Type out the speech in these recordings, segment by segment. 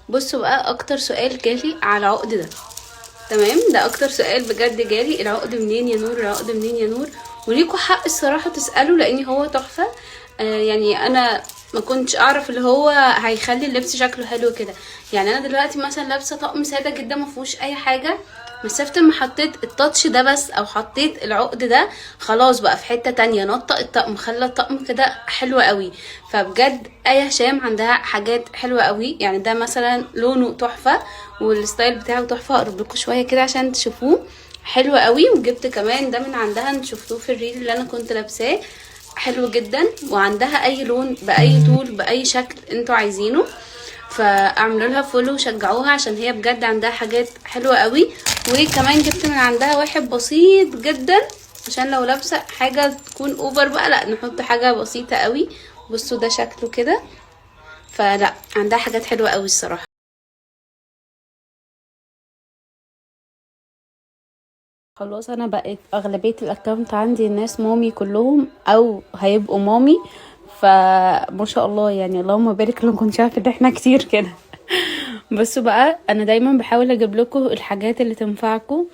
بصوا بقى، اكتر سؤال جالي على العقد ده. تمام، ده اكتر سؤال بجد جالي، العقد منين يا نور، العقد منين يا نور. وليكوا حق الصراحه تسالوا، لان هو تحفه. يعني انا ما كنتش اعرف اللي هو هيخلي اللبس شكله حلو كده. يعني انا دلوقتي مثلا لابسه طقم ساده جدا ما فيهوش اي حاجه، مسافه ما حطيت التاتش ده بس او حطيت العقد ده، خلاص بقى في حته تانية، نطق الطقم، خلى الطقم كده حلو قوي. فبجد ايه هشام عندها حاجات حلوه قوي. يعني ده مثلا لونه تحفه والستايل بتاعه تحفه، اقرب لكم شويه كده عشان تشوفوه، حلو قوي. وجبت كمان ده من عندها، انتوا شفتوه في الريل اللي انا كنت لابساه، حلو جدا. وعندها اي لون باي طول باي شكل انتوا عايزينه، فاعملوا لها فولو وشجعوها عشان هي بجد عندها حاجات حلوه قوي. وكمان جبت من عندها واحد بسيط جدا عشان لو لابسه حاجه تكون اوفر بقى، لا نحط حاجه بسيطه قوي. بصوا ده شكله كده، فلا عندها حاجات حلوه قوي الصراحه. خلاص انا بقيت اغلبيه الاكونت عندي الناس مامي كلهم او هيبقوا مامي، فما شاء الله يعني اللهم بارك. لو كنت عارفه ان احنا كتير كده. بصوا بقى، انا دايما بحاول اجيب لكم الحاجات اللي تنفعكم،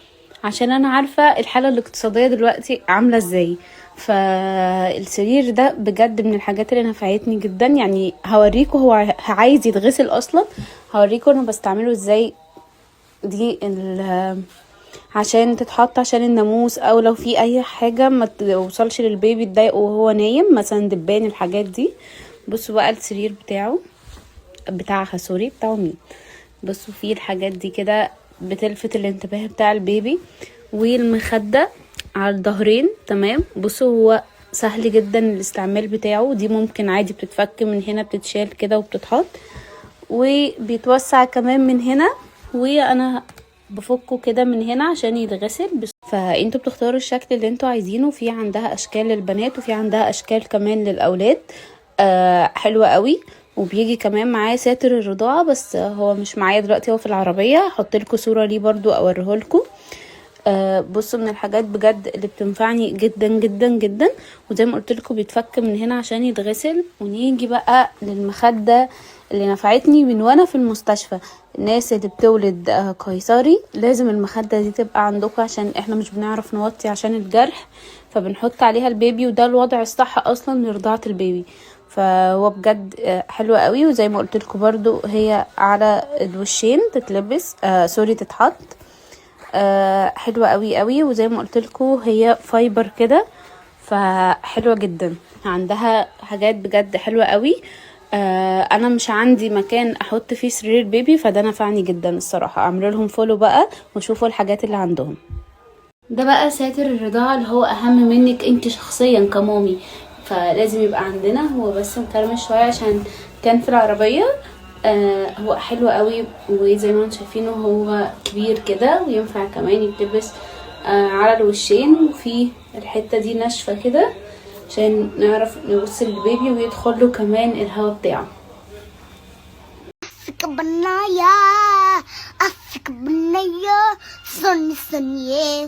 عشان انا عارفه الحاله الاقتصاديه دلوقتي عامله ازاي. فالسرير ده بجد من الحاجات اللي نفعتني جدا. يعني هوريكم، هو عايز يتغسل اصلا، هوريكم انا بستعمله ازاي. دي عشان تتحط عشان الناموس، او لو في اي حاجه ما توصلش للبيبي تضايقه وهو نايم، مثلا دبان، الحاجات دي. بصوا بقى السرير بتاعها سوري، بتاعه مين. بصوا فيه الحاجات دي كده بتلفت الانتباه بتاع البيبي. والمخدة على الظهرين، تمام. بصوا هو سهل جدا الاستعمال بتاعه، دي ممكن عادي بتتفك من هنا، بتتشال كده وبتتحط، وبيتوسع كمان من هنا. وانا بفكه كده من هنا عشان يتغسل فانتوا بتختاروا الشكل اللي انتوا عايزينه. في عندها اشكال للبنات وفي عندها اشكال كمان للاولاد، حلوة قوي. وبيجي كمان معاه ساتر الرضاعة، بس هو مش معايا دلوقتي، هو في العربية، هحط لكم صورة ليه برضو اوريه لكم. بصوا من الحاجات بجد اللي بتنفعني جدا جدا جدا. وزي ما قلت لكم بيتفك من هنا عشان يتغسل. ونيجي بقى للمخدة اللي نفعتني من وانا في المستشفى. الناس اللي بتولد قيصري لازم المخدة دي تبقى عندكم، عشان احنا مش بنعرف نوطي عشان الجرح، فبنحط عليها البيبي، وده الوضع الصح اصلا لرضاعة البيبي. فهو بجد حلو قوي. وزي ما قلت لكم برضو هي على الوشين تتلبس، سوري تتحط، حلوة قوي قوي. وزي ما قلت لكم هي فايبر كده، فحلوة جدا. عندها حاجات بجد حلوة قوي. انا مش عندي مكان احط فيه سرير بيبي، فده نفعني جدا الصراحة. اعملوا لهم فولو بقى وشوفوا الحاجات اللي عندهم. ده بقى ساتر الرضاعة اللي هو اهم منك انت شخصيا كمامي، فلازم يبقى عندنا. هو بس مكرمش شوية عشان كان في العربية. هو حلو قوي، وزي ما انتم شايفينه هو كبير كده، وينفع كمان يتلبس على الوشين. وفي الحتة دي ناشفة كده عشان نعرف نوصل البيبي ويدخل له كمان الهواء بتاعه. أفك بنايا أفك بنايا سوني سوني